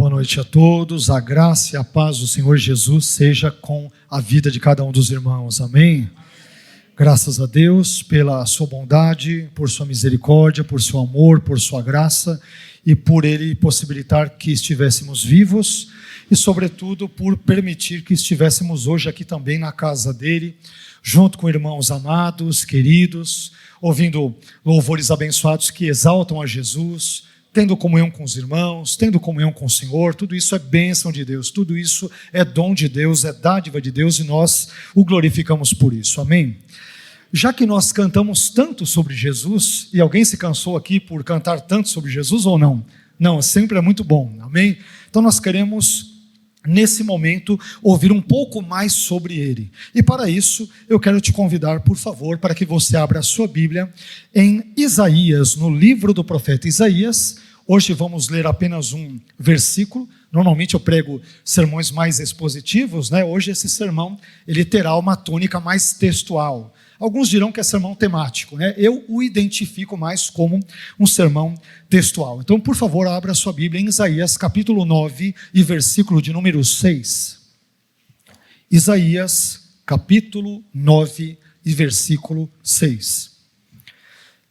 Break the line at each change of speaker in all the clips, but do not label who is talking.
Boa noite a todos, a graça e a paz do Senhor Jesus seja com a vida de cada um dos irmãos, amém? Graças a Deus pela sua bondade, por sua misericórdia, por seu amor, por sua graça e por Ele possibilitar que estivéssemos vivos e sobretudo por permitir que estivéssemos hoje aqui também na casa dEle, junto com irmãos amados, queridos, ouvindo louvores abençoados que exaltam a Jesus, tendo comunhão com os irmãos, tendo comunhão com o Senhor. Tudo isso é bênção de Deus, tudo isso é dom de Deus, é dádiva de Deus e nós o glorificamos por isso, amém? Já que nós cantamos tanto sobre Jesus, e alguém se cansou aqui por cantar tanto sobre Jesus ou não? Não, sempre é muito bom, amém? Então nós queremos, nesse momento, ouvir um pouco mais sobre Ele. E para isso, eu quero te convidar, por favor, para que você abra a sua Bíblia em Isaías, no livro do profeta Isaías. Hoje vamos ler apenas um versículo. Normalmente eu prego sermões mais expositivos, né? Hoje esse sermão ele terá uma tônica mais textual. Alguns dirão que é sermão temático, né? Eu o identifico mais como um sermão textual. Então, por favor, abra a sua Bíblia em Isaías, capítulo 9 e versículo de número 6. Isaías, capítulo 9 e versículo 6.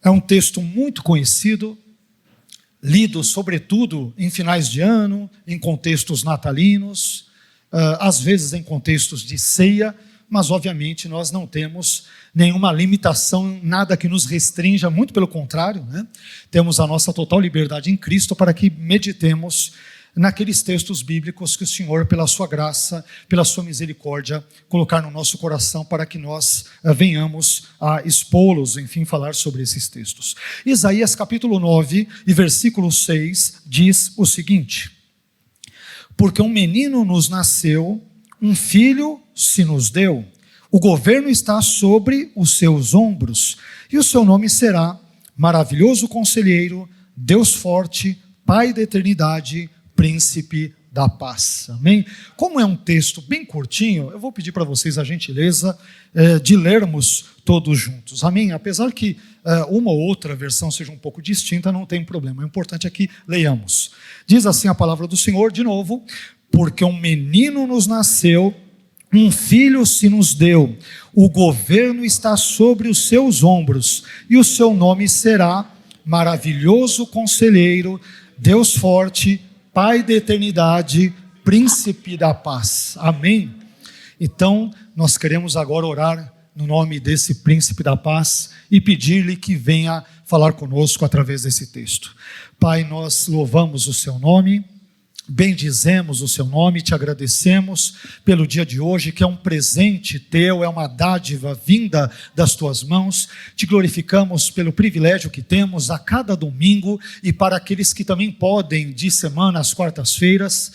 É um texto muito conhecido, lido sobretudo em finais de ano, em contextos natalinos, às vezes em contextos de ceia, mas obviamente nós não temos nenhuma limitação, nada que nos restrinja, muito pelo contrário, né? Temos a nossa total liberdade em Cristo para que meditemos naqueles textos bíblicos que o Senhor, pela sua graça, pela sua misericórdia, colocar no nosso coração para que nós venhamos a expô-los, enfim, falar sobre esses textos. Isaías capítulo 9 e versículo 6 diz o seguinte: porque um menino nos nasceu, um filho se nos deu, o governo está sobre os seus ombros, e o seu nome será Maravilhoso Conselheiro, Deus Forte, Pai da Eternidade, Príncipe da Paz, amém? Como é um texto bem curtinho, eu vou pedir para vocês a gentileza de lermos todos juntos, amém? Apesar que uma ou outra versão seja um pouco distinta, não tem problema, o importante é que leiamos. Diz assim a palavra do Senhor, de novo: porque um menino nos nasceu, um filho se nos deu, o governo está sobre os seus ombros, e o seu nome será Maravilhoso Conselheiro, Deus Forte, Pai da Eternidade, Príncipe da Paz. Amém? Então, nós queremos agora orar no nome desse Príncipe da Paz e pedir-lhe que venha falar conosco através desse texto. Pai, nós louvamos o seu nome, bendizemos o seu nome, te agradecemos pelo dia de hoje, que é um presente teu, é uma dádiva vinda das tuas mãos. Te glorificamos pelo privilégio que temos a cada domingo, e para aqueles que também podem, de semana às quartas-feiras,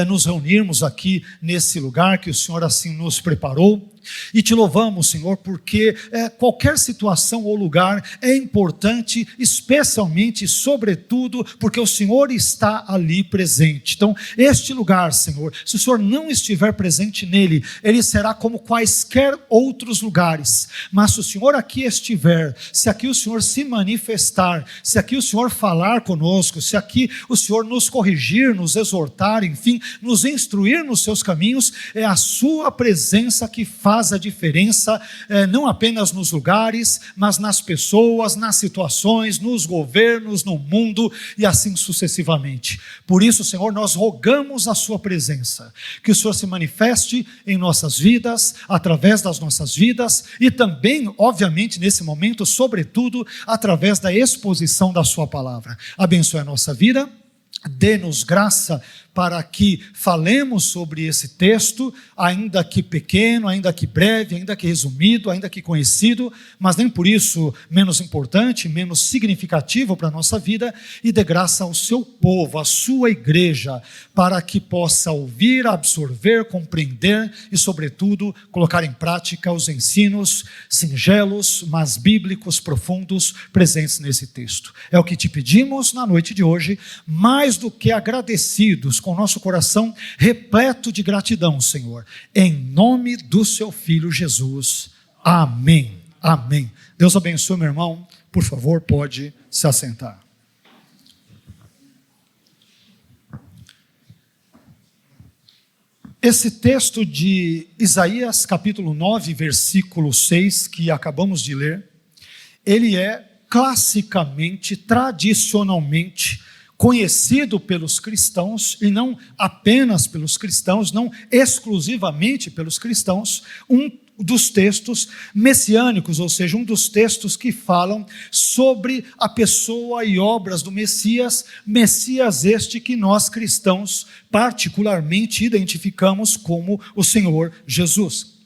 nos reunirmos aqui nesse lugar que o Senhor assim nos preparou. E te louvamos, Senhor, porque qualquer situação ou lugar é importante, especialmente e sobretudo porque o Senhor está ali presente. Então, este lugar, Senhor, se o Senhor não estiver presente nele, ele será como quaisquer outros lugares. Mas se o Senhor aqui estiver, se aqui o Senhor se manifestar, se aqui o Senhor falar conosco, se aqui o Senhor nos corrigir, nos exortar, enfim, nos instruir nos seus caminhos, é a sua presença que faz a diferença, não apenas nos lugares, mas nas pessoas, nas situações, nos governos, no mundo e assim sucessivamente. Por isso, Senhor, nós rogamos a sua presença, que o Senhor se manifeste em nossas vidas, através das nossas vidas e também, obviamente, nesse momento, sobretudo, através da exposição da sua palavra. Abençoe a nossa vida, dê-nos graça para que falemos sobre esse texto, ainda que pequeno, ainda que breve, ainda que resumido, ainda que conhecido, mas nem por isso menos importante, menos significativo para a nossa vida, e dê graça ao seu povo, à sua igreja, para que possa ouvir, absorver, compreender e, sobretudo, colocar em prática os ensinos singelos, mas bíblicos, profundos, presentes nesse texto. É o que te pedimos na noite de hoje, mais do que agradecidos, com o nosso coração repleto de gratidão, Senhor, em nome do seu Filho Jesus. Amém. Amém. Deus abençoe, meu irmão. Por favor, pode se assentar. Esse texto de Isaías capítulo 9, versículo 6, que acabamos de ler, ele é classicamente, tradicionalmente conhecido pelos cristãos, e não apenas pelos cristãos, não exclusivamente pelos cristãos, um dos textos messiânicos, ou seja, um dos textos que falam sobre a pessoa e obras do Messias, Messias este que nós cristãos particularmente identificamos como o Senhor Jesus.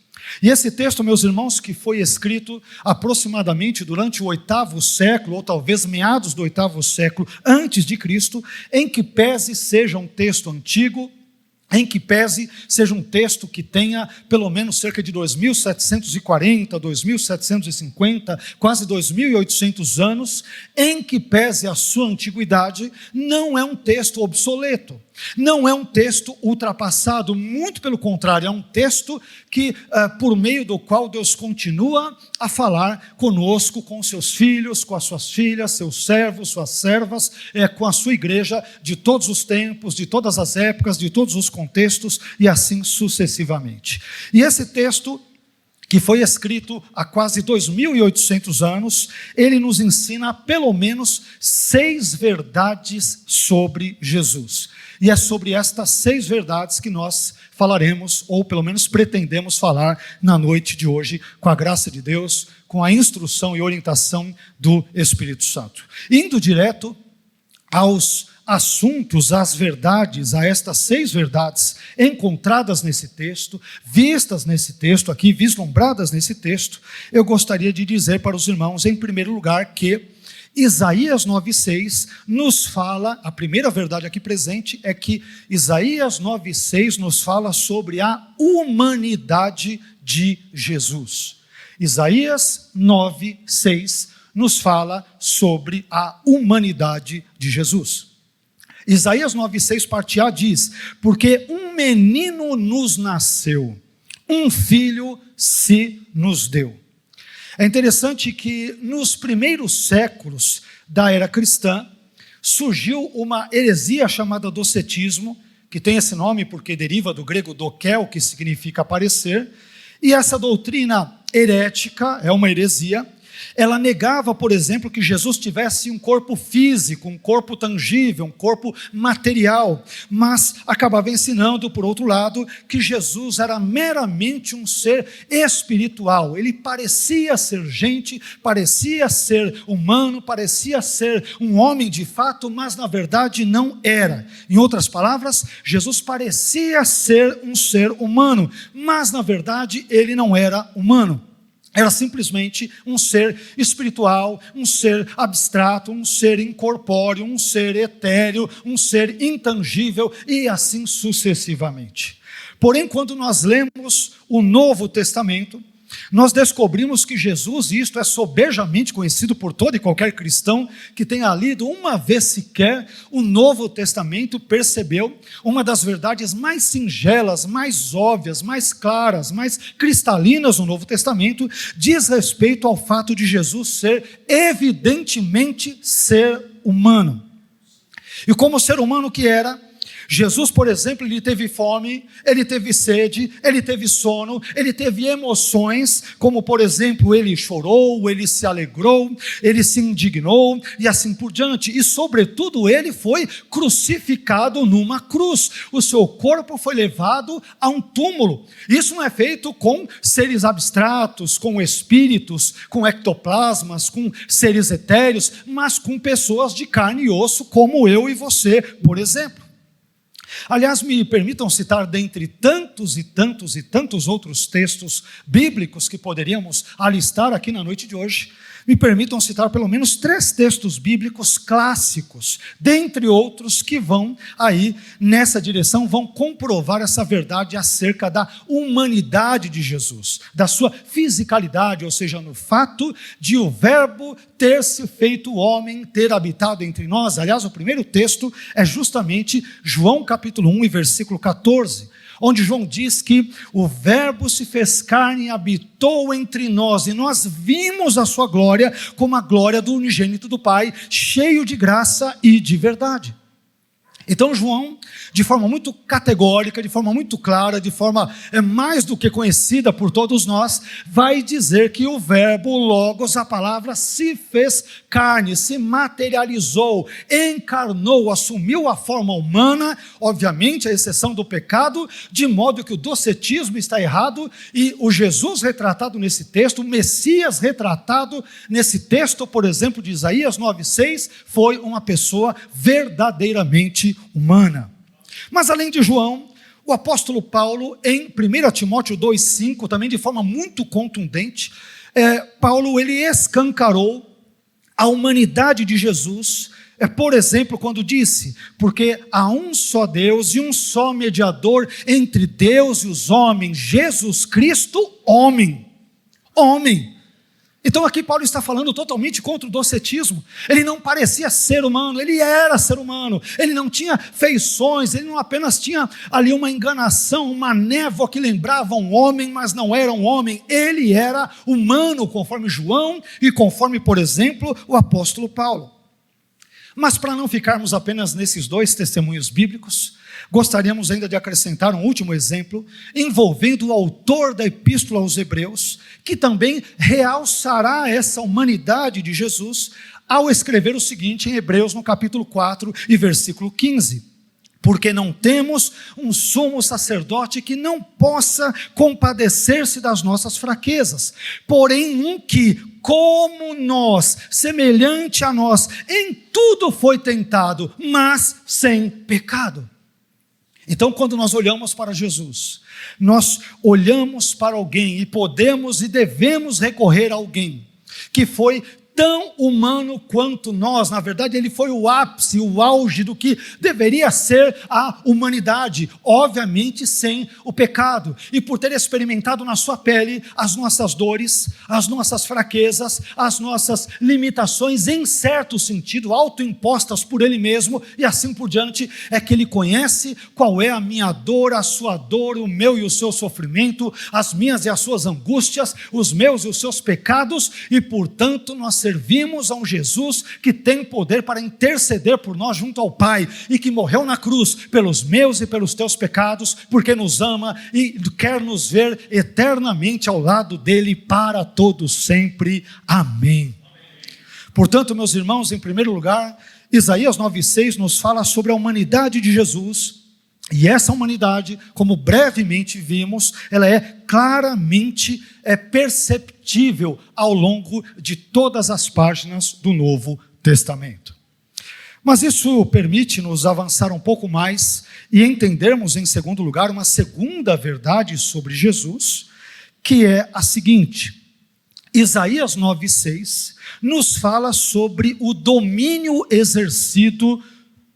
E esse texto, meus irmãos, que foi escrito aproximadamente durante o 8º século, ou talvez meados do 8º século antes de Cristo, em que pese seja um texto antigo, em que pese seja um texto que tenha pelo menos cerca de 2.740, 2.750, quase 2.800 anos, em que pese a sua antiguidade, não é um texto obsoleto, não é um texto ultrapassado, muito pelo contrário, é um texto que, por meio do qual Deus continua a falar conosco, com seus filhos, com as suas filhas, seus servos, suas servas, com a sua igreja de todos os tempos, de todas as épocas, de todos os contextos e assim sucessivamente. E esse texto, que foi escrito há quase 2.800 anos, ele nos ensina pelo menos 6 verdades sobre Jesus. E é sobre estas 6 verdades que nós falaremos, ou pelo menos pretendemos falar na noite de hoje, com a graça de Deus, com a instrução e orientação do Espírito Santo. Indo direto aos assuntos, às verdades, a estas 6 verdades encontradas nesse texto, vistas nesse texto aqui, vislumbradas nesse texto, eu gostaria de dizer para os irmãos, em primeiro lugar, que Isaías 9,6 nos fala, a primeira verdade aqui presente é que Isaías 9,6 nos fala sobre a humanidade de Jesus. Isaías 9,6 nos fala sobre a humanidade de Jesus. Isaías 9,6 parte A diz: porque um menino nos nasceu, um filho se nos deu. É interessante que nos primeiros séculos da era cristã surgiu uma heresia chamada docetismo, que tem esse nome porque deriva do grego dokel, que significa aparecer, e essa doutrina herética é uma heresia. Ela negava, por exemplo, que Jesus tivesse um corpo físico, um corpo tangível, um corpo material, mas acabava ensinando, por outro lado, que Jesus era meramente um ser espiritual. Ele parecia ser gente, parecia ser humano, parecia ser um homem de fato, mas na verdade não era. Em outras palavras, Jesus parecia ser um ser humano, mas na verdade ele não era humano. Era simplesmente um ser espiritual, um ser abstrato, um ser incorpóreo, um ser etéreo, um ser intangível e assim sucessivamente. Porém, quando nós lemos o Novo Testamento, nós descobrimos que Jesus, e isto é sobejamente conhecido por todo e qualquer cristão que tenha lido uma vez sequer o Novo Testamento, percebeu uma das verdades mais singelas, mais óbvias, mais claras, mais cristalinas do Novo Testamento, diz respeito ao fato de Jesus ser evidentemente ser humano. E como ser humano que era, Jesus, por exemplo, ele teve fome, ele teve sede, ele teve sono, ele teve emoções, como por exemplo, ele chorou, ele se alegrou, ele se indignou e assim por diante. E sobretudo ele foi crucificado numa cruz. O seu corpo foi levado a um túmulo. Isso não é feito com seres abstratos, com espíritos, com ectoplasmas, com seres etéreos, mas com pessoas de carne e osso, como eu e você, por exemplo. Aliás, me permitam citar dentre tantos e tantos e tantos outros textos bíblicos que poderíamos alistar aqui na noite de hoje, me permitam citar pelo menos 3 textos bíblicos clássicos, dentre outros que vão aí nessa direção, vão comprovar essa verdade acerca da humanidade de Jesus, da sua fisicalidade, ou seja, no fato de o verbo ter se feito homem, ter habitado entre nós. Aliás, o primeiro texto é justamente João capítulo 1 e versículo 14, onde João diz que o verbo se fez carne e habitou entre nós, e nós vimos a sua glória como a glória do unigênito do Pai, cheio de graça e de verdade. Então João, de forma muito categórica, de forma muito clara, de forma mais do que conhecida por todos nós, vai dizer que o verbo, o logos, a palavra, se fez carne, se materializou, encarnou, assumiu a forma humana, obviamente a exceção do pecado, de modo que o docetismo está errado, e o Jesus retratado nesse texto, o Messias retratado nesse texto, por exemplo, de Isaías 9,6, foi uma pessoa verdadeiramente humana. Mas além de João, o apóstolo Paulo, em 1 Timóteo 2,5, também de forma muito contundente, Paulo ele escancarou a humanidade de Jesus, por exemplo, quando disse: porque há um só Deus e um só mediador entre Deus e os homens, Jesus Cristo, homem. Então aqui Paulo está falando totalmente contra o docetismo. Ele não parecia ser humano, ele era ser humano, ele não tinha feições, ele não apenas tinha ali uma enganação, uma névoa que lembrava um homem, mas não era um homem, ele era humano, conforme João e conforme, por exemplo, o apóstolo Paulo. Mas para não ficarmos apenas nesses dois testemunhos bíblicos, gostaríamos ainda de acrescentar um último exemplo, envolvendo o autor da epístola aos Hebreus, que também realçará essa humanidade de Jesus, ao escrever o seguinte em Hebreus, no capítulo 4 e versículo 15. Porque não temos um sumo sacerdote que não possa compadecer-se das nossas fraquezas, porém um que, como nós, semelhante a nós, em tudo foi tentado, mas sem pecado. Então, quando nós olhamos para Jesus, nós olhamos para alguém e podemos e devemos recorrer a alguém que foi tão humano quanto nós. Na verdade, ele foi o ápice, o auge do que deveria ser a humanidade, obviamente sem o pecado, e por ter experimentado na sua pele as nossas dores, as nossas fraquezas, as nossas limitações, em certo sentido, autoimpostas por ele mesmo, e assim por diante, é que ele conhece qual é a minha dor, a sua dor, o meu e o seu sofrimento, as minhas e as suas angústias, os meus e os seus pecados, e portanto nós servimos a um Jesus que tem poder para interceder por nós junto ao Pai, e que morreu na cruz pelos meus e pelos teus pecados, porque nos ama e quer nos ver eternamente ao lado dele para todos sempre. Amém. Portanto, meus irmãos, em primeiro lugar, Isaías 9,6 nos fala sobre a humanidade de Jesus. E essa humanidade, como brevemente vimos, ela é claramente perceptível ao longo de todas as páginas do Novo Testamento. Mas isso permite-nos avançar um pouco mais e entendermos, em segundo lugar, uma segunda verdade sobre Jesus, que é a seguinte: Isaías 9,6 nos fala sobre o domínio exercido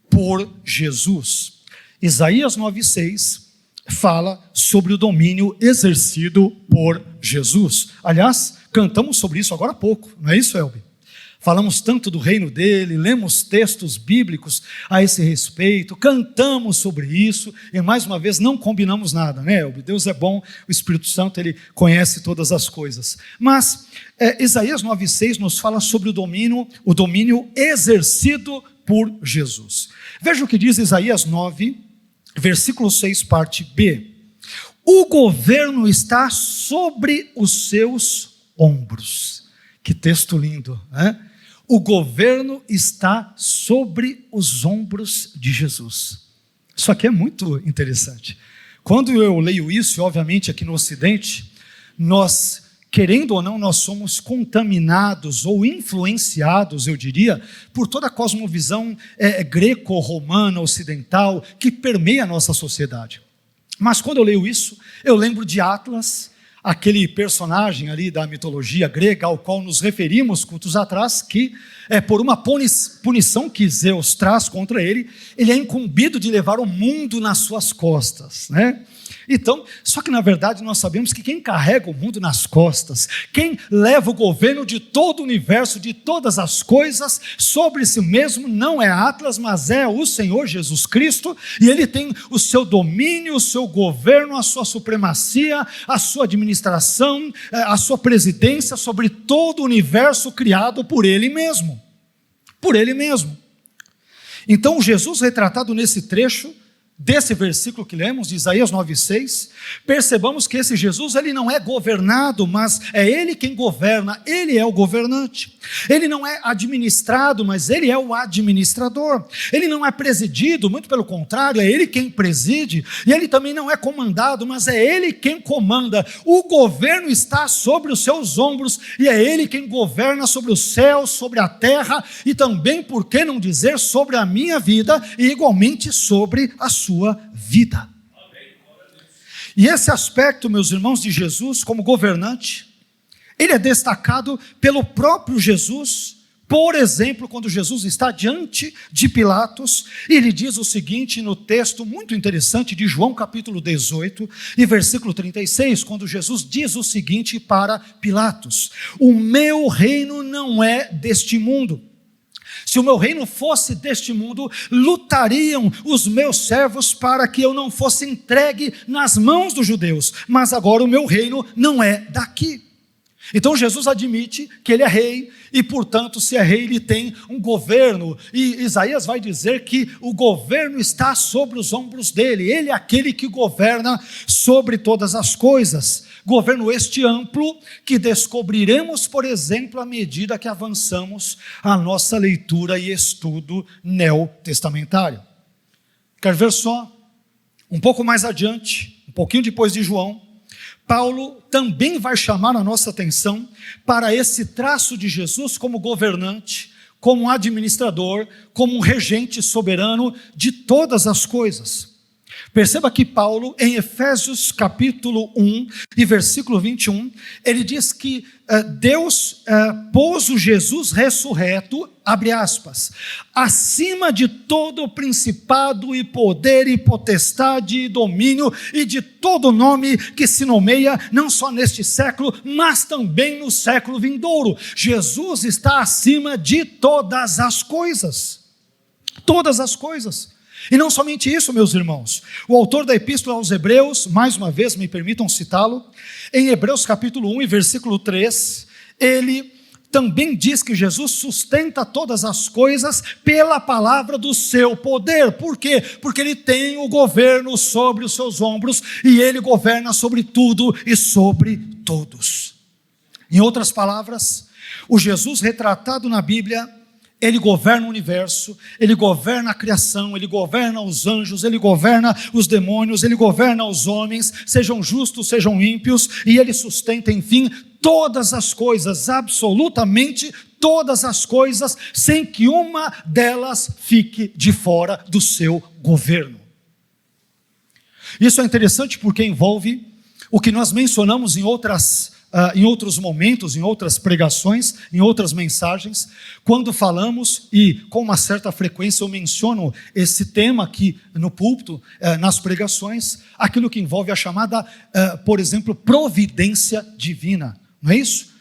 por Jesus. Isaías 9,6 fala sobre o domínio exercido por Jesus. Aliás, cantamos sobre isso agora há pouco, não é isso, Elbi? Falamos tanto do reino dele, lemos textos bíblicos a esse respeito, cantamos sobre isso, e mais uma vez não combinamos nada, né, Elbi? Deus é bom, o Espírito Santo, ele conhece todas as coisas. Mas Isaías 9,6 nos fala sobre o domínio exercido por Jesus. Veja o que diz Isaías 9, versículo 6, parte B. O governo está sobre os seus ombros. Que texto lindo, né? O governo está sobre os ombros de Jesus. Isso aqui é muito interessante. Quando eu leio isso, e obviamente aqui no Ocidente, nós, querendo ou não, nós somos contaminados ou influenciados, eu diria, por toda a cosmovisão greco-romana, ocidental, que permeia a nossa sociedade. Mas quando eu leio isso, eu lembro de Atlas, aquele personagem ali da mitologia grega, ao qual nos referimos cultos atrás, que por uma punição que Zeus traz contra ele, ele é incumbido de levar o mundo nas suas costas, né? Então, só que na verdade nós sabemos que quem carrega o mundo nas costas, quem leva o governo de todo o universo, de todas as coisas, sobre si mesmo, não é Atlas, mas é o Senhor Jesus Cristo, e ele tem o seu domínio, o seu governo, a sua supremacia, a sua administração, a sua presidência sobre todo o universo criado por ele mesmo. Por ele mesmo. Então, Jesus retratado nesse trecho, desse versículo que lemos, de Isaías 9,6, percebamos que esse Jesus, ele não é governado, mas é ele quem governa, ele é o governante. Ele não é administrado, mas ele é o administrador. Ele não é presidido, muito pelo contrário, é ele quem preside, e ele também não é comandado, mas é ele quem comanda. O governo está sobre os seus ombros, e é ele quem governa sobre os céus, sobre a terra, e também, por que não dizer, sobre a minha vida, e igualmente sobre a sua vida. E esse aspecto, meus irmãos, de Jesus como governante, ele é destacado pelo próprio Jesus. Por exemplo, quando Jesus está diante de Pilatos, ele diz o seguinte no texto muito interessante de João capítulo 18 e versículo 36, quando Jesus diz o seguinte para Pilatos: o meu reino não é deste mundo. Se o meu reino fosse deste mundo, lutariam os meus servos para que eu não fosse entregue nas mãos dos judeus, mas agora o meu reino não é daqui. Então Jesus admite que ele é rei, e portanto, se é rei, ele tem um governo, e Isaías vai dizer que o governo está sobre os ombros dele, ele é aquele que governa sobre todas as coisas. Governo este amplo, que descobriremos, por exemplo, à medida que avançamos a nossa leitura e estudo neotestamentário. Quer ver só? Um pouco mais adiante, um pouquinho depois de João, Paulo também vai chamar a nossa atenção para esse traço de Jesus como governante, como administrador, como um regente soberano de todas as coisas. Perceba que Paulo, em Efésios capítulo 1 e versículo 21, ele diz que Deus pôs o Jesus ressurreto, abre aspas, acima de todo principado e poder e potestade e domínio e de todo nome que se nomeia, não só neste século, mas também no século vindouro. Jesus está acima de todas as coisas. Todas as coisas. E não somente isso, meus irmãos, o autor da Epístola aos Hebreus, mais uma vez me permitam citá-lo, em Hebreus capítulo 1 e versículo 3, ele também diz que Jesus sustenta todas as coisas pela palavra do seu poder. Por quê? Porque ele tem o governo sobre os seus ombros, e ele governa sobre tudo e sobre todos. Em outras palavras, o Jesus retratado na Bíblia, ele governa o universo, ele governa a criação, ele governa os anjos, ele governa os demônios, ele governa os homens, sejam justos, sejam ímpios, e ele sustenta, enfim, todas as coisas, absolutamente todas as coisas, sem que uma delas fique de fora do seu governo. Isso é interessante porque envolve o que nós mencionamos em outros momentos, em outras pregações, em outras mensagens, quando falamos, e com uma certa frequência eu menciono esse tema aqui no púlpito, nas pregações, aquilo que envolve a chamada, por exemplo, providência divina, não é isso?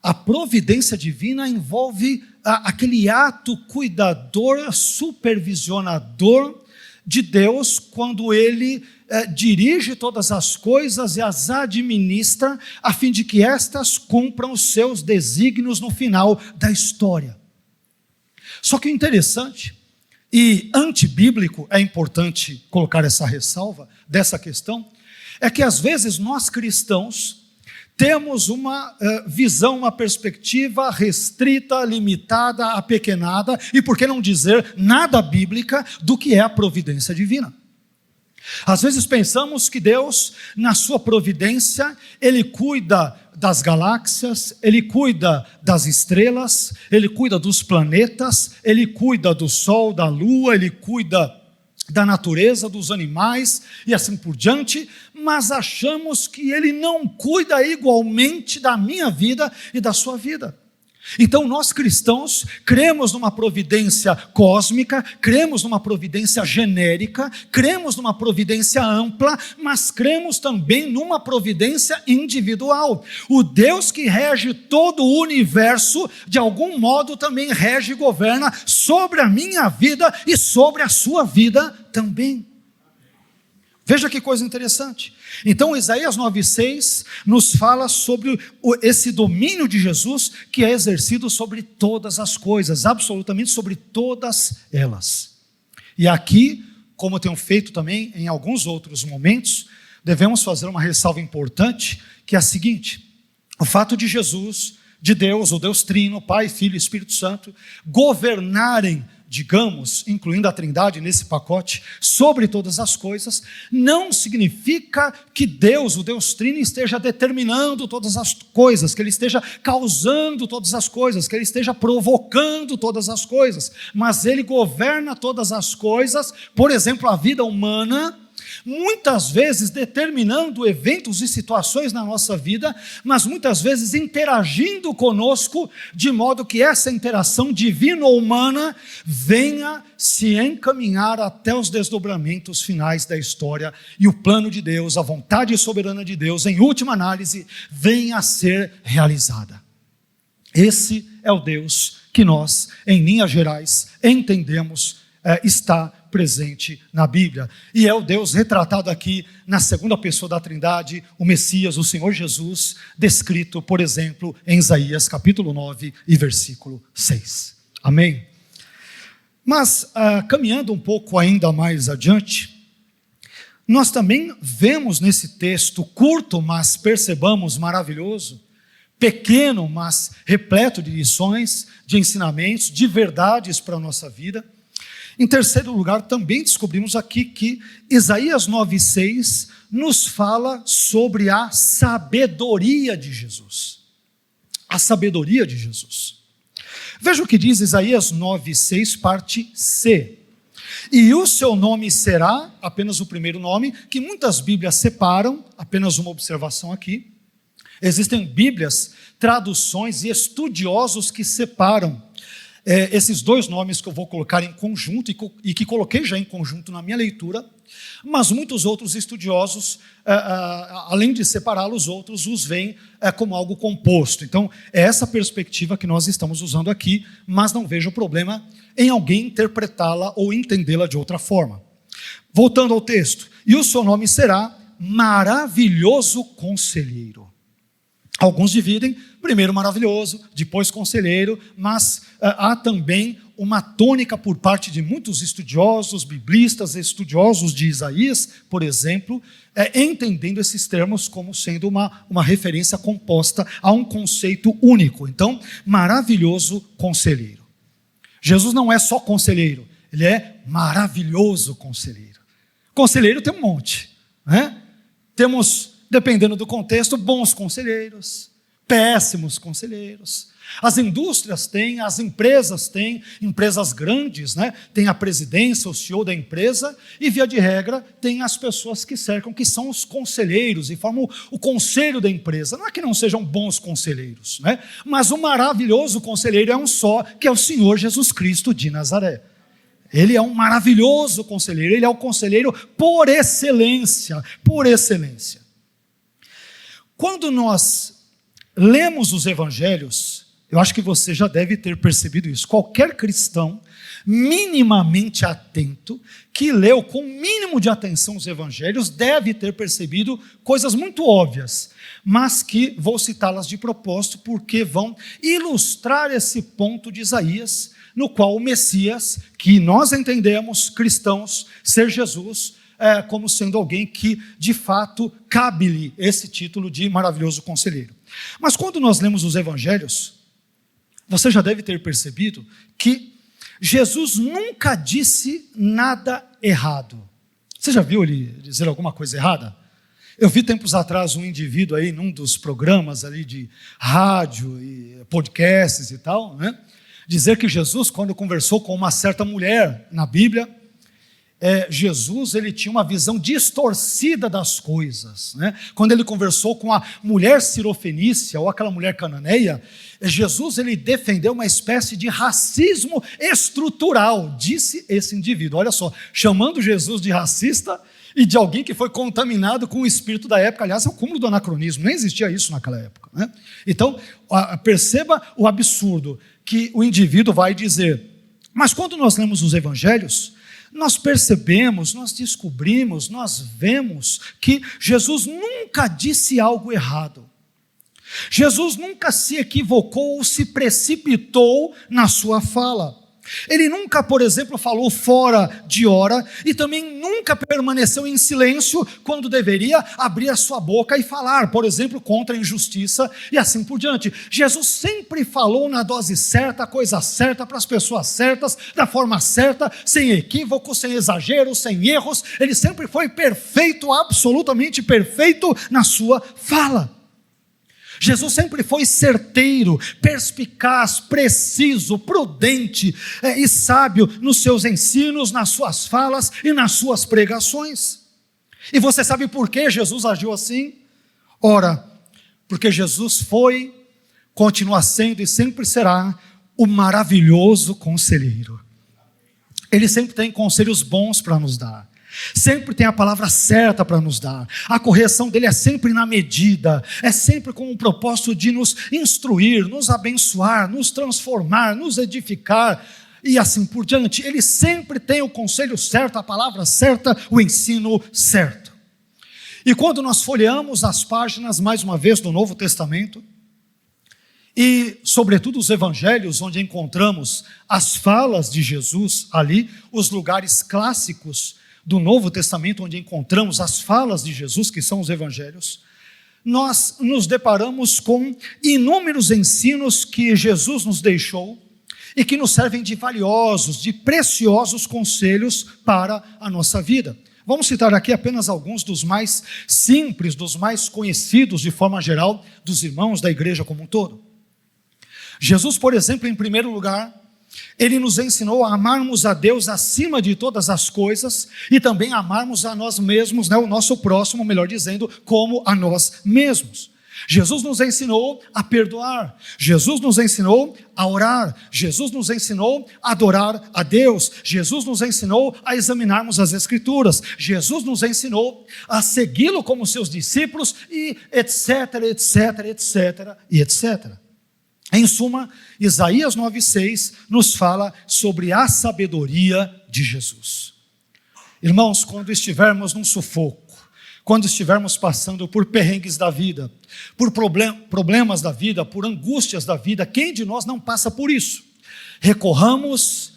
A providência divina envolve aquele ato cuidador, supervisionador de Deus, quando ele dirige todas as coisas e as administra, a fim de que estas cumpram os seus desígnios no final da história. Só que o interessante e antibíblico, é importante colocar essa ressalva dessa questão, é que às vezes nós cristãos temos uma visão, uma perspectiva restrita, limitada, apequenada, e por que não dizer nada bíblica do que é a providência divina. Às vezes pensamos que Deus, na sua providência, ele cuida das galáxias, ele cuida das estrelas, ele cuida dos planetas, ele cuida do sol, da lua, ele cuida da natureza, dos animais e assim por diante, mas achamos que ele não cuida igualmente da minha vida e da sua vida. Então nós cristãos cremos numa providência cósmica, cremos numa providência genérica, cremos numa providência ampla, mas cremos também numa providência individual. O Deus que rege todo o universo, de algum modo também rege e governa sobre a minha vida e sobre a sua vida também. Veja que coisa interessante. Então Isaías 9,6 nos fala sobre esse domínio de Jesus que é exercido sobre todas as coisas, absolutamente sobre todas elas. E aqui, como eu tenho feito também em alguns outros momentos, devemos fazer uma ressalva importante, que é a seguinte: o fato de Jesus, de Deus, o Deus Trino, Pai, Filho e Espírito Santo, governarem, digamos, incluindo a Trindade nesse pacote, sobre todas as coisas, não significa que Deus, o Deus Trino, esteja determinando todas as coisas, que Ele esteja causando todas as coisas, que Ele esteja provocando todas as coisas, mas Ele governa todas as coisas, por exemplo, a vida humana, muitas vezes determinando eventos e situações na nossa vida, mas muitas vezes interagindo conosco, de modo que essa interação divino-humana venha se encaminhar até os desdobramentos finais da história, e o plano de Deus, a vontade soberana de Deus, em última análise, venha a ser realizada. Esse é o Deus que nós, em linhas gerais, entendemos está presente na Bíblia, e é o Deus retratado aqui na segunda pessoa da Trindade, o Messias, o Senhor Jesus, descrito, por exemplo, em Isaías capítulo 9 e versículo 6. Amém? Mas, caminhando um pouco ainda mais adiante, nós também vemos nesse texto curto, mas percebamos maravilhoso, pequeno, mas repleto de lições, de ensinamentos, de verdades para a nossa vida. Em terceiro lugar, também descobrimos aqui que Isaías 9,6 nos fala sobre a sabedoria de Jesus. A sabedoria de Jesus. Veja o que diz Isaías 9,6, parte C. E o seu nome será, apenas o primeiro nome, que muitas Bíblias separam, apenas uma observação aqui. Existem Bíblias, traduções e estudiosos que separam esses dois nomes que eu vou colocar em conjunto e que coloquei já em conjunto na minha leitura, mas muitos outros estudiosos, além de separá-los, outros os veem como algo composto. Então, é essa perspectiva que nós estamos usando aqui, mas não vejo problema em alguém interpretá-la ou entendê-la de outra forma. Voltando ao texto, e o seu nome será Maravilhoso Conselheiro. Alguns dividem, primeiro maravilhoso, depois conselheiro, mas há também uma tônica por parte de muitos estudiosos, biblistas, estudiosos de Isaías, por exemplo, entendendo esses termos como sendo uma referência composta a um conceito único. Então, maravilhoso conselheiro. Jesus não é só conselheiro, ele é maravilhoso conselheiro. Conselheiro tem um monte, né? Temos, dependendo do contexto, bons conselheiros, péssimos conselheiros. As indústrias têm, as empresas têm, empresas grandes, né? Tem a presidência, o CEO da empresa, e via de regra tem as pessoas que cercam, que são os conselheiros, e formam o conselho da empresa. Não é que não sejam bons conselheiros, né? Mas o maravilhoso conselheiro é um só, que é o Senhor Jesus Cristo de Nazaré. Ele é um maravilhoso conselheiro, ele é o conselheiro por excelência, por excelência. Quando nós lemos os evangelhos, eu acho que você já deve ter percebido isso. Qualquer cristão minimamente atento, que leu com mínimo de atenção os evangelhos, deve ter percebido coisas muito óbvias, mas que vou citá-las de propósito, porque vão ilustrar esse ponto de Isaías, no qual o Messias, que nós entendemos, cristãos, ser Jesus, como sendo alguém que, de fato, cabe-lhe esse título de maravilhoso conselheiro. Mas quando nós lemos os evangelhos, você já deve ter percebido que Jesus nunca disse nada errado. Você já viu ele dizer alguma coisa errada? Eu vi tempos atrás um indivíduo aí, num dos programas ali de rádio e podcasts e tal, né, dizer que Jesus, quando conversou com uma certa mulher na Bíblia, Jesus, ele tinha uma visão distorcida das coisas, né? Quando ele conversou com a mulher sirofenícia, ou aquela mulher cananeia, Jesus, ele defendeu uma espécie de racismo estrutural, disse esse indivíduo. Olha só, chamando Jesus de racista e de alguém que foi contaminado com o espírito da época. Aliás, é o cúmulo do anacronismo, nem existia isso naquela época, né? Então, perceba o absurdo que o indivíduo vai dizer. Mas quando nós lemos os evangelhos, nós percebemos, nós descobrimos, nós vemos que Jesus nunca disse algo errado. Jesus nunca se equivocou ou se precipitou na sua fala. Ele nunca, por exemplo, falou fora de hora e também nunca permaneceu em silêncio quando deveria abrir a sua boca e falar, por exemplo, contra a injustiça e assim por diante. Jesus sempre falou na dose certa, a coisa certa, para as pessoas certas, da forma certa, sem equívocos, sem exageros, sem erros. Ele sempre foi perfeito, absolutamente perfeito na sua fala. Jesus sempre foi certeiro, perspicaz, preciso, prudente e sábio nos seus ensinos, nas suas falas e nas suas pregações. E você sabe por que Jesus agiu assim? Ora, porque Jesus foi, continua sendo e sempre será o maravilhoso conselheiro. Ele sempre tem conselhos bons para nos dar. Sempre tem a palavra certa para nos dar. A correção dele é sempre na medida, é sempre com o propósito de nos instruir, nos abençoar, nos transformar, nos edificar e assim por diante. Ele sempre tem o conselho certo, a palavra certa, o ensino certo. E quando nós folheamos as páginas, mais uma vez, do Novo Testamento, e sobretudo os evangelhos, onde encontramos as falas de Jesus ali, os lugares clássicos do Novo Testamento, onde encontramos as falas de Jesus, que são os evangelhos, nós nos deparamos com inúmeros ensinos que Jesus nos deixou e que nos servem de valiosos, de preciosos conselhos para a nossa vida. Vamos citar aqui apenas alguns dos mais simples, dos mais conhecidos de forma geral, dos irmãos da igreja como um todo. Jesus, por exemplo, em primeiro lugar, ele nos ensinou a amarmos a Deus acima de todas as coisas e também amarmos a nós mesmos, o nosso próximo, melhor dizendo, como a nós mesmos. Jesus nos ensinou a perdoar, Jesus nos ensinou a orar, Jesus nos ensinou a adorar a Deus, Jesus nos ensinou a examinarmos as Escrituras, Jesus nos ensinou a segui-lo como seus discípulos e etc, etc, etc e etc. Em suma, Isaías 9,6 nos fala sobre a sabedoria de Jesus. Irmãos, quando estivermos num sufoco, quando estivermos passando por perrengues da vida, por problemas da vida, por angústias da vida, quem de nós não passa por isso? Recorramos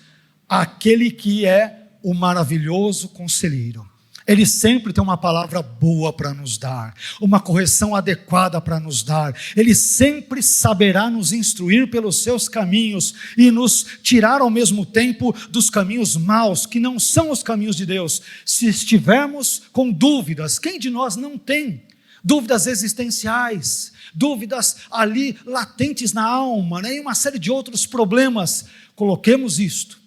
àquele que é o maravilhoso conselheiro. Ele sempre tem uma palavra boa para nos dar, uma correção adequada para nos dar. Ele sempre saberá nos instruir pelos seus caminhos e nos tirar ao mesmo tempo dos caminhos maus, que não são os caminhos de Deus. Se estivermos com dúvidas, quem de nós não tem? Dúvidas existenciais, dúvidas ali latentes na alma, e uma série de outros problemas. Coloquemos isto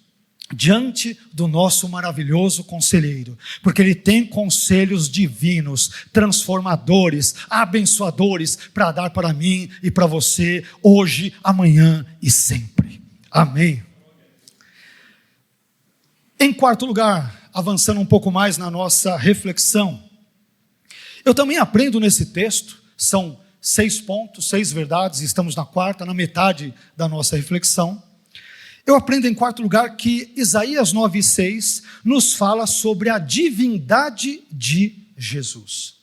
diante do nosso maravilhoso conselheiro, porque ele tem conselhos divinos, transformadores, abençoadores para dar para mim e para você, hoje, amanhã e sempre. Amém. Em quarto lugar, avançando um pouco mais na nossa reflexão, eu também aprendo nesse texto, são 6 pontos, 6 verdades, estamos na quarta, na metade da nossa reflexão. Eu aprendo em quarto lugar que Isaías 9,6 nos fala sobre a divindade de Jesus.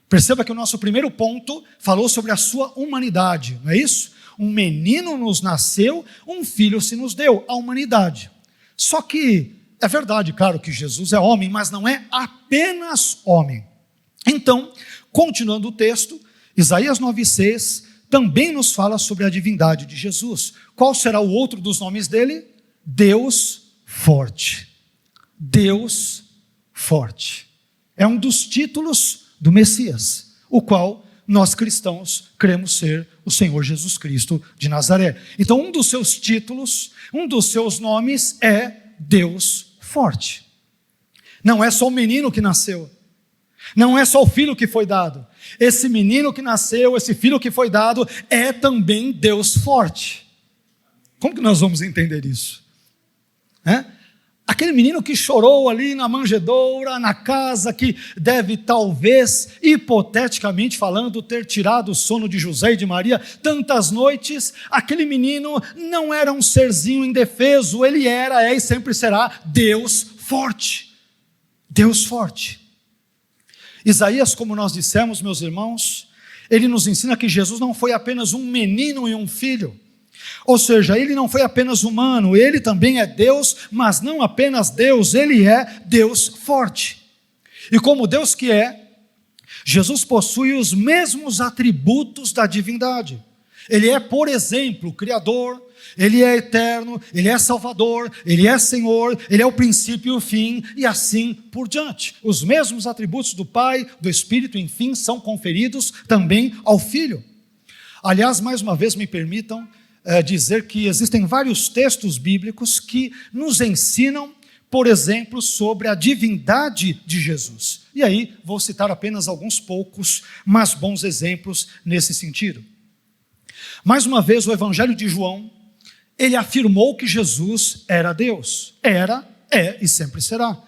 Perceba que o nosso primeiro ponto falou sobre a sua humanidade, não é isso? Um menino nos nasceu, um filho se nos deu, a humanidade. Só que é verdade, claro, que Jesus é homem, mas não é apenas homem. Então, continuando o texto, Isaías 9,6 também nos fala sobre a divindade de Jesus. Qual será o outro dos nomes dele? Deus forte. Deus forte. É um dos títulos do Messias, o qual nós cristãos cremos ser o Senhor Jesus Cristo de Nazaré. Então, um dos seus títulos, um dos seus nomes é Deus forte. Não é só o menino que nasceu. Não é só o filho que foi dado. Esse menino que nasceu, esse filho que foi dado, é também Deus forte. Como que nós vamos entender isso? Aquele menino que chorou ali na manjedoura, na casa, que deve talvez, hipoteticamente falando, ter tirado o sono de José e de Maria tantas noites, aquele menino não era um serzinho indefeso, ele era, é e sempre será Deus forte. Deus forte. Isaías, como nós dissemos, meus irmãos, ele nos ensina que Jesus não foi apenas um menino e um filho, Ou seja, ele não foi apenas humano, ele também é Deus, mas não apenas Deus, ele é Deus forte. E como Deus que é, Jesus possui os mesmos atributos da divindade. Ele é, por exemplo, Criador, Ele é eterno, Ele é Salvador, Ele é Senhor, Ele é o princípio e o fim, e assim por diante. Os mesmos atributos do Pai, do Espírito, enfim, são conferidos também ao Filho. Aliás, mais uma vez me permitam dizer que existem vários textos bíblicos que nos ensinam, por exemplo, sobre a divindade de Jesus. E aí, vou citar apenas alguns poucos, mas bons exemplos nesse sentido. Mais uma vez, o Evangelho de João, ele afirmou que Jesus era Deus. Era, é e sempre será.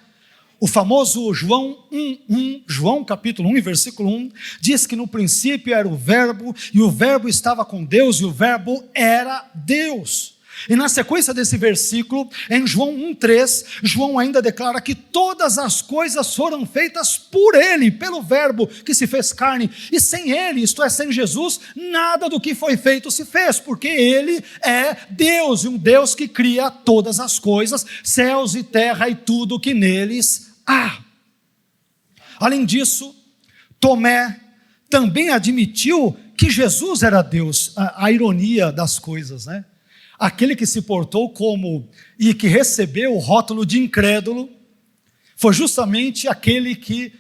O famoso João 1:1, João capítulo 1, versículo 1, diz que no princípio era o Verbo, e o Verbo estava com Deus, e o Verbo era Deus. E na sequência desse versículo, em João 1:3, João ainda declara que todas as coisas foram feitas por Ele, pelo Verbo que se fez carne, e sem Ele, isto é, sem Jesus, nada do que foi feito se fez, porque Ele é Deus, e um Deus que cria todas as coisas, céus e terra e tudo que neles há. Além disso, Tomé também admitiu que Jesus era Deus, a ironia das coisas, né? Aquele que se portou como e que recebeu o rótulo de incrédulo, foi justamente aquele que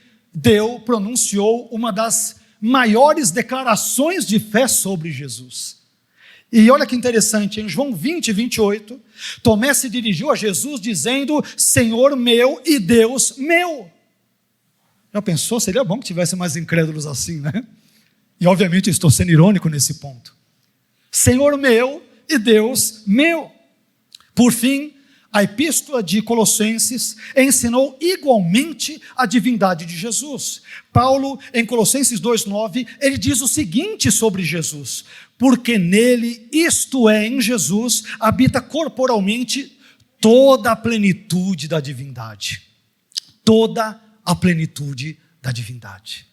pronunciou uma das maiores declarações de fé sobre Jesus. E olha que interessante, em João 20:28, Tomé se dirigiu a Jesus dizendo: Senhor meu e Deus meu. Já pensou? Seria bom que tivesse mais incrédulos assim, né? E obviamente eu estou sendo irônico nesse ponto. Senhor meu e Deus meu. Por fim, a epístola de Colossenses ensinou igualmente a divindade de Jesus. Paulo, em Colossenses 2:9, ele diz o seguinte sobre Jesus: porque nele, isto é, em Jesus, habita corporalmente toda a plenitude da divindade. Toda a plenitude da divindade.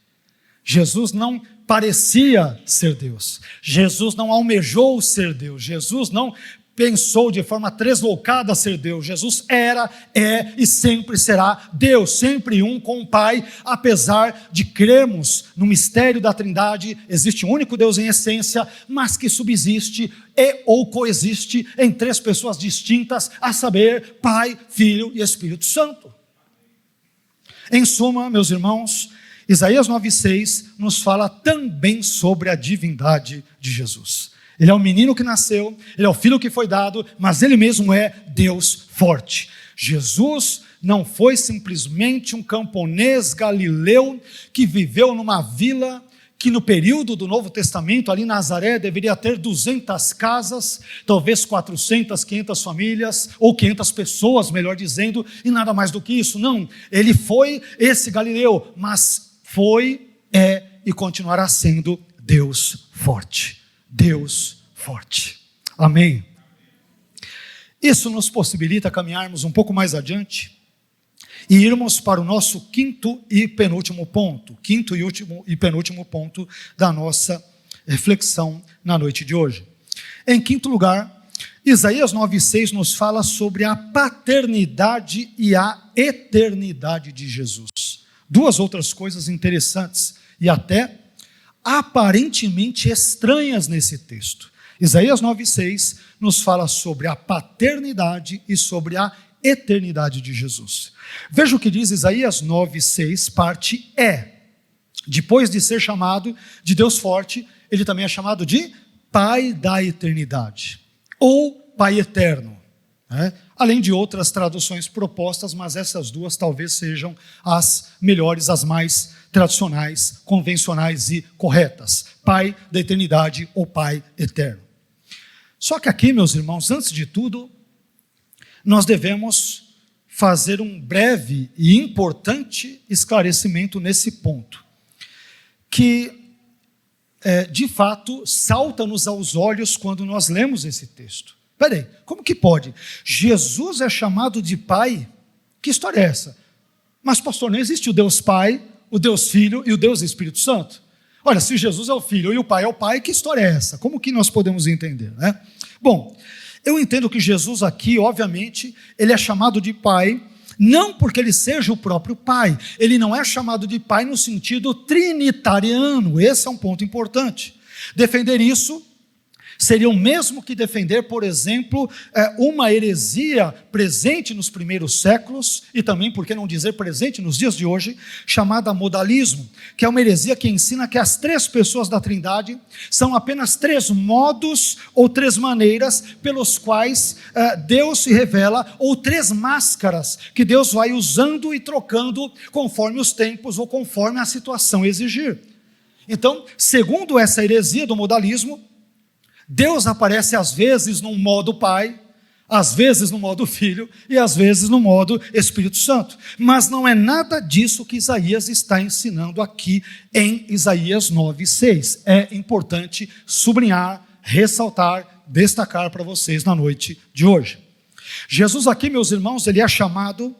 Jesus não parecia ser Deus, Jesus não almejou ser Deus, Jesus não pensou de forma tresloucada ser Deus. Jesus era, é e sempre será Deus, sempre um com o Pai. Apesar de crermos no mistério da Trindade, existe um único Deus em essência, mas que subsiste e ou coexiste em três pessoas distintas, a saber, Pai, Filho e Espírito Santo. Em suma, meus irmãos, Isaías 9:6 nos fala também sobre a divindade de Jesus. Ele é o menino que nasceu, ele é o filho que foi dado, mas ele mesmo é Deus forte. Jesus não foi simplesmente um camponês galileu que viveu numa vila que no período do Novo Testamento, ali em Nazaré, deveria ter 200 casas, talvez 400, 500 famílias, ou 500 pessoas, melhor dizendo, e nada mais do que isso. Não, ele foi esse galileu, mas foi, é e continuará sendo Deus forte. Deus forte. Amém. Isso nos possibilita caminharmos um pouco mais adiante e irmos para o nosso quinto e penúltimo ponto da nossa reflexão na noite de hoje. Em quinto lugar, Isaías 9:6 nos fala sobre a paternidade e a eternidade de Jesus. Duas outras coisas interessantes e até aparentemente estranhas nesse texto. Isaías 9:6 nos fala sobre a paternidade e sobre a eternidade de Jesus. Veja o que diz Isaías 9:6, parte E. Depois de ser chamado de Deus forte, ele também é chamado de Pai da eternidade, ou Pai eterno, né? Além de outras traduções propostas, mas essas duas talvez sejam as melhores, as mais tradicionais, convencionais e corretas. Pai da eternidade ou Pai eterno. Só que aqui, meus irmãos, antes de tudo, nós devemos fazer um breve e importante esclarecimento nesse ponto, que de fato salta-nos aos olhos quando nós lemos esse texto. Peraí, como que pode? Jesus é chamado de Pai? Que história é essa? Mas pastor, não existe o Deus Pai, o Deus Filho e o Deus Espírito Santo? Olha, se Jesus é o Filho e o Pai é o Pai, que história é essa? Como que nós podemos entender, né? Bom, eu entendo que Jesus aqui, obviamente, ele é chamado de Pai, não porque ele seja o próprio Pai, ele não é chamado de Pai no sentido trinitariano, esse é um ponto importante. Defender isso seria o mesmo que defender, por exemplo, uma heresia presente nos primeiros séculos, e também, por que não dizer presente nos dias de hoje, chamada modalismo, que é uma heresia que ensina que as três pessoas da Trindade são apenas três modos ou três maneiras pelos quais Deus se revela, ou três máscaras que Deus vai usando e trocando conforme os tempos ou conforme a situação exigir. Então, segundo essa heresia do modalismo, Deus aparece às vezes no modo Pai, às vezes no modo Filho e às vezes no modo Espírito Santo. Mas não é nada disso que Isaías está ensinando aqui em Isaías 9:6. É importante sublinhar, ressaltar, destacar para vocês na noite de hoje. Jesus aqui, meus irmãos, ele é chamado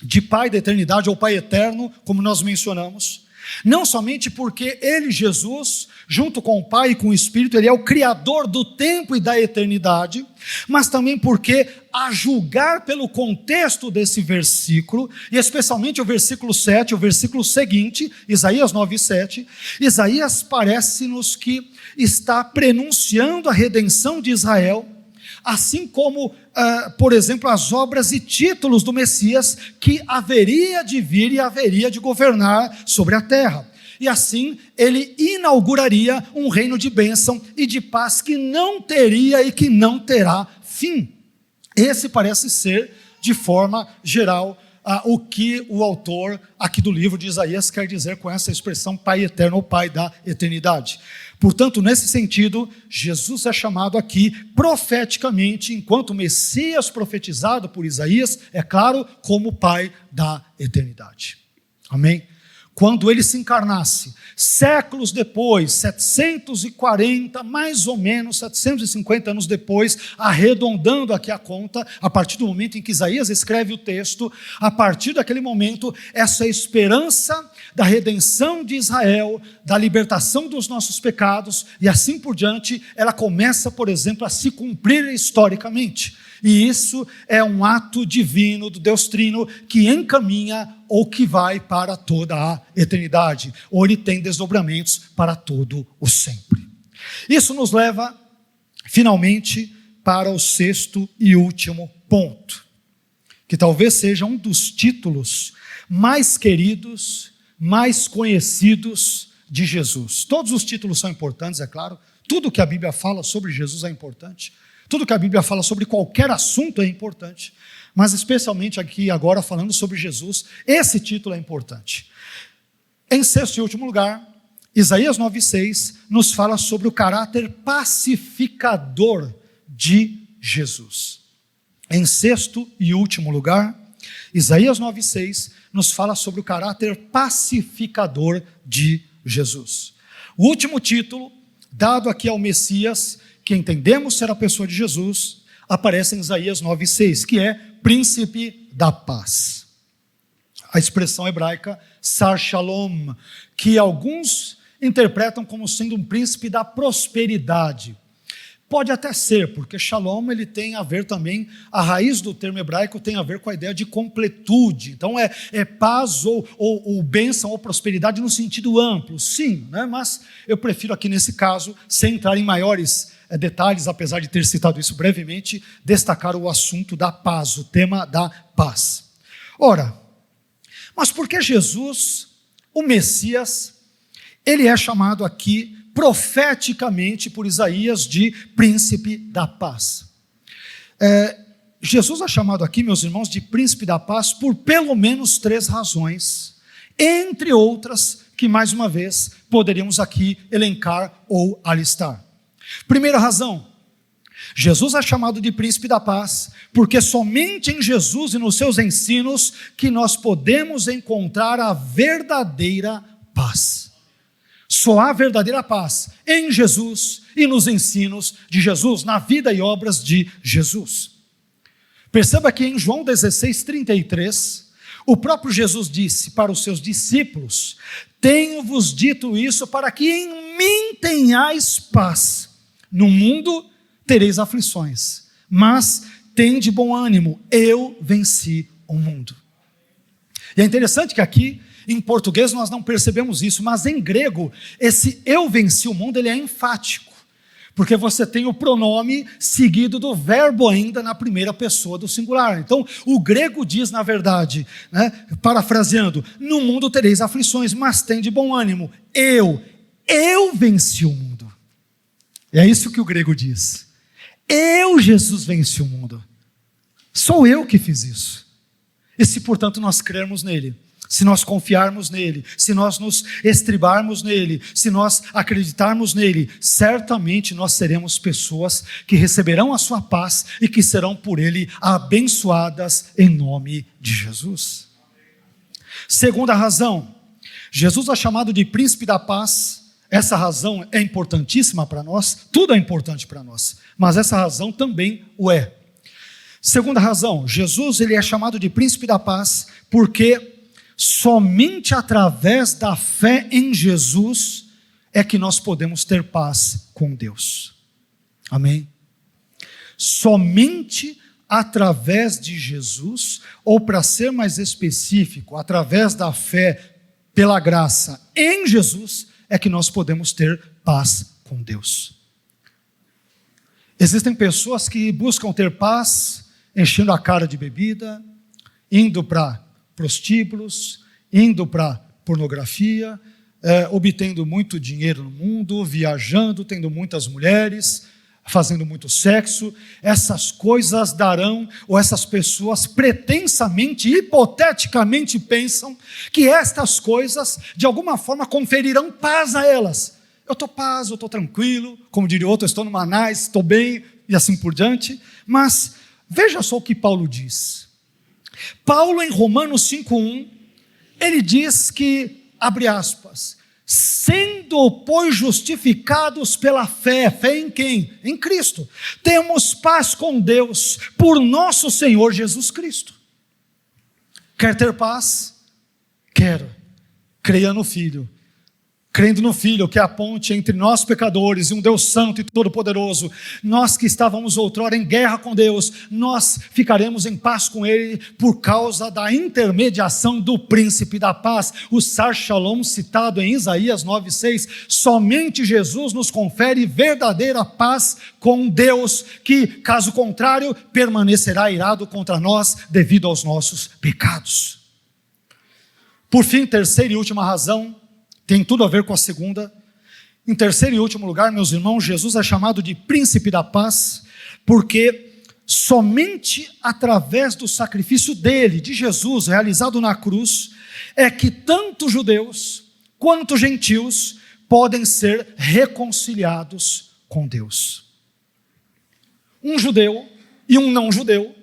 de Pai da eternidade ou Pai eterno, como nós mencionamos. Não somente porque ele, Jesus, junto com o Pai e com o Espírito, ele é o Criador do tempo e da eternidade, mas também porque, a julgar pelo contexto desse versículo, e especialmente o versículo 7, o versículo seguinte, Isaías 9:7, Isaías parece-nos que está prenunciando a redenção de Israel, assim como, por exemplo, as obras e títulos do Messias, que haveria de vir e haveria de governar sobre a terra. E assim, ele inauguraria um reino de bênção e de paz que não teria e que não terá fim. Esse parece ser, de forma geral, o que o autor aqui do livro de Isaías quer dizer com essa expressão Pai eterno ou Pai da eternidade. Portanto, nesse sentido, Jesus é chamado aqui profeticamente, enquanto Messias profetizado por Isaías, é claro, como Pai da eternidade. Amém? Quando ele se encarnasse, séculos depois, 740, mais ou menos 750 anos depois, arredondando aqui a conta, a partir do momento em que Isaías escreve o texto, a partir daquele momento, essa esperança da redenção de Israel, da libertação dos nossos pecados, e assim por diante, ela começa, por exemplo, a se cumprir historicamente. E isso é um ato divino do Deus Trino que encaminha ou que vai para toda a eternidade, ou ele tem desdobramentos para todo o sempre. Isso nos leva, finalmente, para o sexto e último ponto, que talvez seja um dos títulos mais queridos, mais conhecidos de Jesus. Todos os títulos são importantes, é claro, tudo que a Bíblia fala sobre Jesus é importante, tudo que a Bíblia fala sobre qualquer assunto é importante, mas especialmente aqui agora falando sobre Jesus, esse título é importante. Em sexto e último lugar, Isaías 9:6 nos fala sobre o caráter pacificador de Jesus. Em sexto e último lugar, Isaías 9:6 nos fala sobre o caráter pacificador de Jesus. O último título dado aqui ao Messias, que entendemos ser a pessoa de Jesus, aparece em Isaías 9:6, que é príncipe da paz. A expressão hebraica Sar Shalom, que alguns interpretam como sendo um príncipe da prosperidade. Pode até ser, porque Shalom ele tem a ver também, a raiz do termo hebraico tem a ver com a ideia de completude. Então é paz ou bênção ou prosperidade no sentido amplo, sim, né? Mas eu prefiro aqui nesse caso, sem entrar em maiores detalhes, apesar de ter citado isso brevemente, destacar o assunto da paz, o tema da paz. Ora, mas por que Jesus, o Messias, ele é chamado aqui profeticamente por Isaías de príncipe da paz? Jesus é chamado aqui, meus irmãos, de príncipe da paz por pelo menos 3 razões, entre outras que mais uma vez poderíamos aqui elencar ou alistar. Primeira razão, Jesus é chamado de príncipe da paz, porque somente em Jesus e nos seus ensinos que nós podemos encontrar a verdadeira paz. Só há verdadeira paz em Jesus e nos ensinos de Jesus, na vida e obras de Jesus. Perceba que em João 16:33, o próprio Jesus disse para os seus discípulos: tenho-vos dito isso para que em mim tenhais paz. No mundo tereis aflições, mas tende bom ânimo, eu venci o mundo. E é interessante que aqui, em português, nós não percebemos isso, mas em grego, esse eu venci o mundo, ele é enfático, porque você tem o pronome seguido do verbo ainda na primeira pessoa do singular. Então, o grego diz, na verdade, parafraseando, no mundo tereis aflições, mas tende bom ânimo, eu venci o mundo. É isso que o grego diz. Eu, Jesus, venci o mundo. Sou eu que fiz isso. E se, portanto, nós crermos nele, se nós confiarmos nele, se nós nos estribarmos nele, se nós acreditarmos nele, certamente nós seremos pessoas que receberão a sua paz e que serão por ele abençoadas em nome de Jesus. Segunda razão, Jesus é chamado de príncipe da paz. Essa razão é importantíssima para nós, tudo é importante para nós, mas essa razão também o é. Segunda razão, Jesus ele é chamado de príncipe da paz porque somente através da fé em Jesus é que nós podemos ter paz com Deus. Amém? Somente através de Jesus, ou para ser mais específico, através da fé pela graça em Jesus, é que nós podemos ter paz com Deus. Existem pessoas que buscam ter paz enchendo a cara de bebida, indo para prostíbulos, indo para pornografia, obtendo muito dinheiro no mundo, viajando, tendo muitas mulheres, fazendo muito sexo. Essas coisas darão, ou essas pessoas pretensamente, hipoteticamente pensam que estas coisas de alguma forma conferirão paz a elas. Eu estou paz, eu estou tranquilo, como diria outro, eu estou no Manás, estou bem, e assim por diante. Mas veja só o que Paulo diz. Paulo, em Romanos 5:1, ele diz que, abre aspas, sendo, pois, justificados pela fé, fé em quem? Em Cristo, temos paz com Deus, por nosso Senhor Jesus Cristo. Quer ter paz? Quero. Creia no Filho. Crendo no Filho, que é a ponte entre nós pecadores e um Deus santo e todo-poderoso, nós que estávamos outrora em guerra com Deus, nós ficaremos em paz com Ele por causa da intermediação do príncipe da paz, o Sar Shalom citado em Isaías 9:6. Somente Jesus nos confere verdadeira paz com Deus, que, caso contrário, permanecerá irado contra nós devido aos nossos pecados. Por fim, terceira e última razão, tem tudo a ver com a segunda. Em terceiro e último lugar, meus irmãos, Jesus é chamado de príncipe da paz, porque somente através do sacrifício dele, de Jesus, realizado na cruz, é que tanto judeus quanto gentios podem ser reconciliados com Deus. Um judeu e um não judeu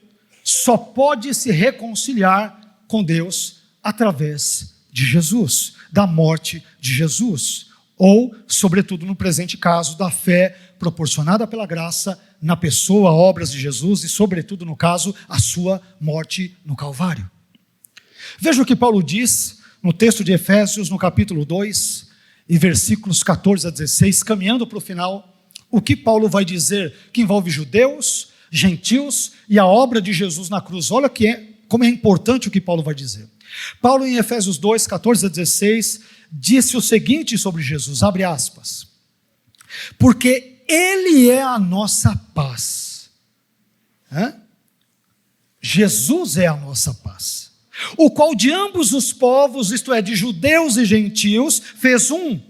só pode se reconciliar com Deus através de Jesus, da morte de Jesus, ou, sobretudo no presente caso, da fé proporcionada pela graça na pessoa, obras de Jesus e, sobretudo no caso, a sua morte no Calvário. Veja o que Paulo diz no texto de Efésios, no capítulo 2, e versículos 14 a 16, caminhando para o final, o que Paulo vai dizer que envolve judeus, gentios e a obra de Jesus na cruz. Olha como é importante o que Paulo vai dizer. Paulo, em Efésios 2, 14 a 16, disse o seguinte sobre Jesus, abre aspas, porque Ele é a nossa paz. Jesus é a nossa paz, o qual de ambos os povos, isto é, de judeus e gentios, fez um,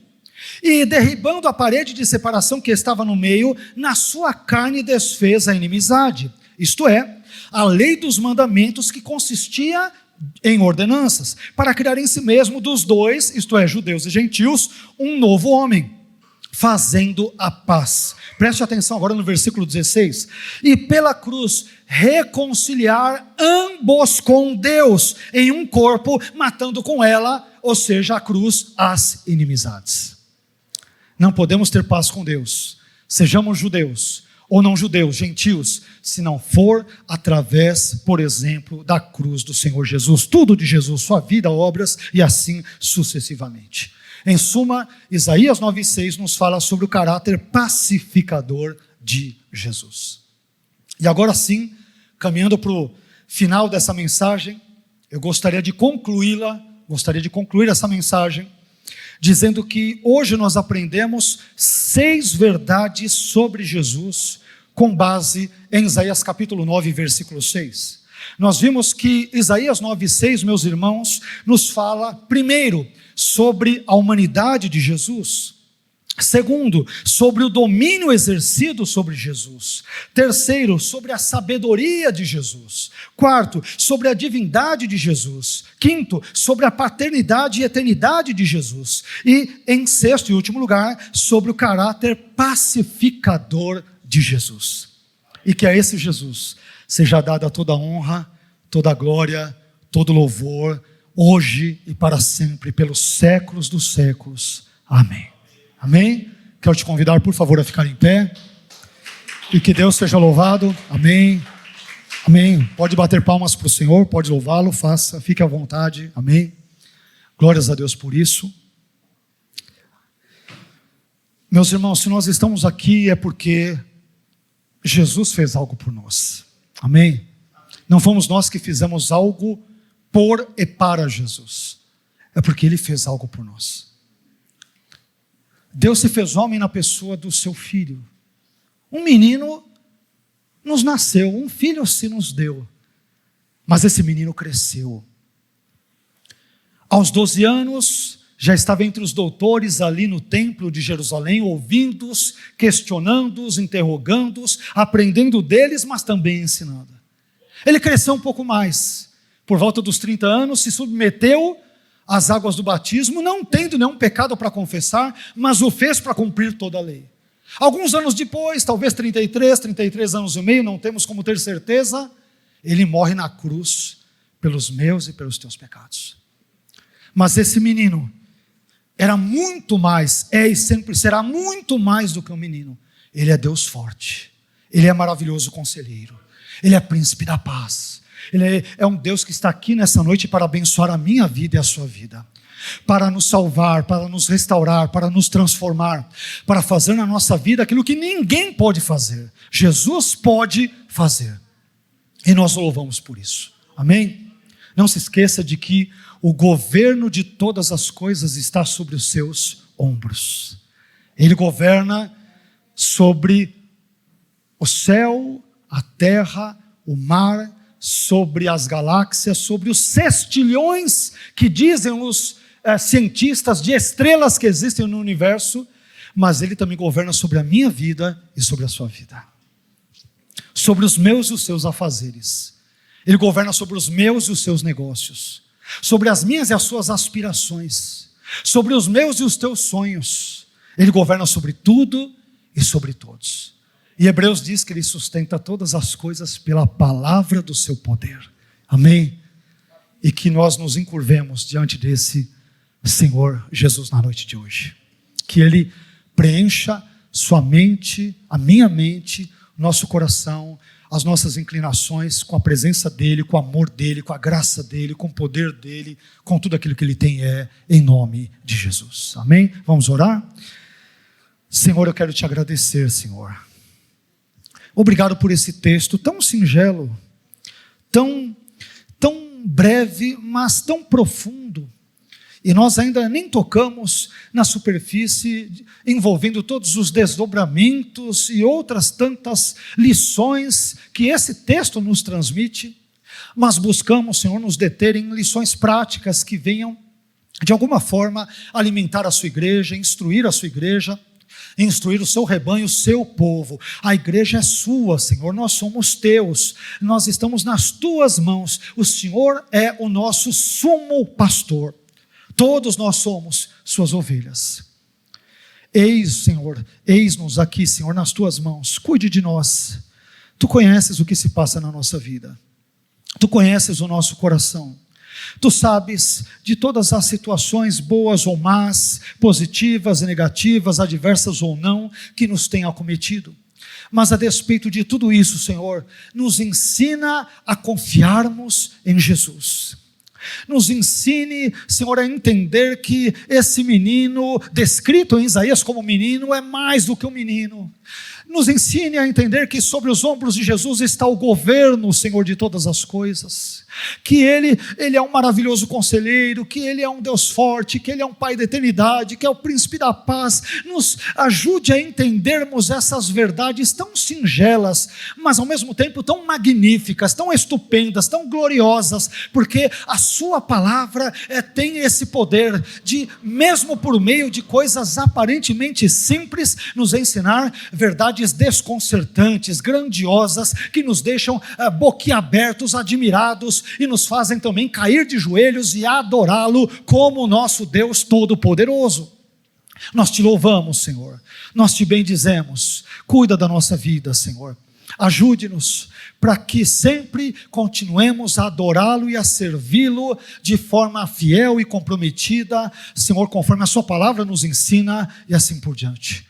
e derribando a parede de separação que estava no meio, na sua carne desfez a inimizade, isto é, a lei dos mandamentos que consistia em ordenanças, para criar em si mesmo dos dois, isto é, judeus e gentios, um novo homem, fazendo a paz. Preste atenção agora no versículo 16. E pela cruz reconciliar ambos com Deus em um corpo, matando com ela, ou seja, a cruz, as inimizades. Não podemos ter paz com Deus, sejamos judeus ou não judeus, gentios, se não for através, por exemplo, da cruz do Senhor Jesus, tudo de Jesus, sua vida, obras e assim sucessivamente. Em suma, Isaías 9:6 nos fala sobre o caráter pacificador de Jesus. E agora sim, caminhando para o final dessa mensagem, eu gostaria de concluir essa mensagem dizendo que hoje nós aprendemos 6 verdades sobre Jesus com base em Isaías capítulo 9, versículo 6. Nós vimos que Isaías 9,6, meus irmãos, nos fala, primeiro, sobre a humanidade de Jesus. Segundo, sobre o domínio exercido sobre Jesus. Terceiro, sobre a sabedoria de Jesus. Quarto, sobre a divindade de Jesus. Quinto, sobre a paternidade e eternidade de Jesus. E, em sexto e último lugar, sobre o caráter pacificador de Jesus. E que a esse Jesus seja dada toda a honra, toda a glória, todo o louvor, hoje e para sempre, pelos séculos dos séculos. Amém. Amém? Quero te convidar, por favor, a ficar em pé. E que Deus seja louvado. Amém. Amém. Pode bater palmas para o Senhor, pode louvá-lo, faça, fique à vontade. Amém. Glórias a Deus por isso. Meus irmãos, se nós estamos aqui é porque Jesus fez algo por nós. Amém? Não fomos nós que fizemos algo por e para Jesus. É porque Ele fez algo por nós. Deus se fez homem na pessoa do seu Filho. Um menino nos nasceu, um filho se nos deu. Mas esse menino cresceu. Aos 12 anos, já estava entre os doutores ali no templo de Jerusalém, ouvindo-os, questionando-os, interrogando-os, aprendendo deles, mas também ensinando. Ele cresceu um pouco mais. Por volta dos 30 anos, se submeteu às águas do batismo, não tendo nenhum pecado para confessar, mas o fez para cumprir toda a lei. Alguns anos depois, talvez 33 anos e meio, não temos como ter certeza, ele morre na cruz pelos meus e pelos teus pecados. Mas esse menino era muito mais, é e sempre será muito mais do que um menino. Ele é Deus forte, Ele é maravilhoso conselheiro, Ele é príncipe da paz. Ele é um Deus que está aqui nessa noite para abençoar a minha vida e a sua vida, para nos salvar, para nos restaurar, para nos transformar, para fazer na nossa vida aquilo que ninguém pode fazer. Jesus pode fazer. E nós o louvamos por isso. Amém? Não se esqueça de que o governo de todas as coisas está sobre os seus ombros. Ele governa sobre o céu, a terra, o mar, sobre as galáxias, sobre os sextilhões que dizem os cientistas de estrelas que existem no universo, mas Ele também governa sobre a minha vida e sobre a sua vida, sobre os meus e os seus afazeres. Ele governa sobre os meus e os seus negócios, sobre as minhas e as suas aspirações, sobre os meus e os teus sonhos. Ele governa sobre tudo e sobre todos. E Hebreus diz que Ele sustenta todas as coisas pela palavra do seu poder. Amém? E que nós nos encurvemos diante desse Senhor Jesus na noite de hoje. Que Ele preencha sua mente, a minha mente, nosso coração, as nossas inclinações com a presença dEle, com o amor dEle, com a graça dEle, com o poder dEle, com tudo aquilo que Ele tem em nome de Jesus. Amém? Vamos orar? Senhor, eu quero te agradecer, Senhor. Obrigado por esse texto tão singelo, tão breve, mas tão profundo. E nós ainda nem tocamos na superfície, envolvendo todos os desdobramentos e outras tantas lições que esse texto nos transmite. Mas buscamos, Senhor, nos deter em lições práticas que venham, de alguma forma, alimentar a sua igreja, instruir a sua igreja, instruir o seu rebanho, o seu povo. A igreja é sua, Senhor, nós somos teus, nós estamos nas tuas mãos. O Senhor é o nosso sumo pastor, todos nós somos suas ovelhas. Senhor, eis-nos aqui, Senhor, nas tuas mãos. Cuide de nós. Tu conheces o que se passa na nossa vida, tu conheces o nosso coração. Tu sabes de todas as situações boas ou más, positivas e negativas, adversas ou não, que nos têm acometido. Mas a despeito de tudo isso, Senhor, nos ensina a confiarmos em Jesus. Nos ensine, Senhor, a entender que esse menino, descrito em Isaías como menino, é mais do que um menino. Nos ensine a entender que sobre os ombros de Jesus está o governo, Senhor, de todas as coisas. Que Ele é um maravilhoso conselheiro, que Ele é um Deus forte, que Ele é um Pai da eternidade, que é o príncipe da paz. Nos ajude a entendermos essas verdades tão singelas, mas ao mesmo tempo tão magníficas, tão estupendas, tão gloriosas, porque a sua palavra tem esse poder de, mesmo por meio de coisas aparentemente simples, nos ensinar verdades desconcertantes, grandiosas, que nos deixam boquiabertos, admirados, e nos fazem também cair de joelhos e adorá-lo como o nosso Deus Todo-Poderoso. Nós te louvamos, Senhor, nós te bendizemos. Cuida da nossa vida, Senhor. Ajude-nos para que sempre continuemos a adorá-lo e a servi-lo de forma fiel e comprometida, Senhor, conforme a sua palavra nos ensina, e assim por diante.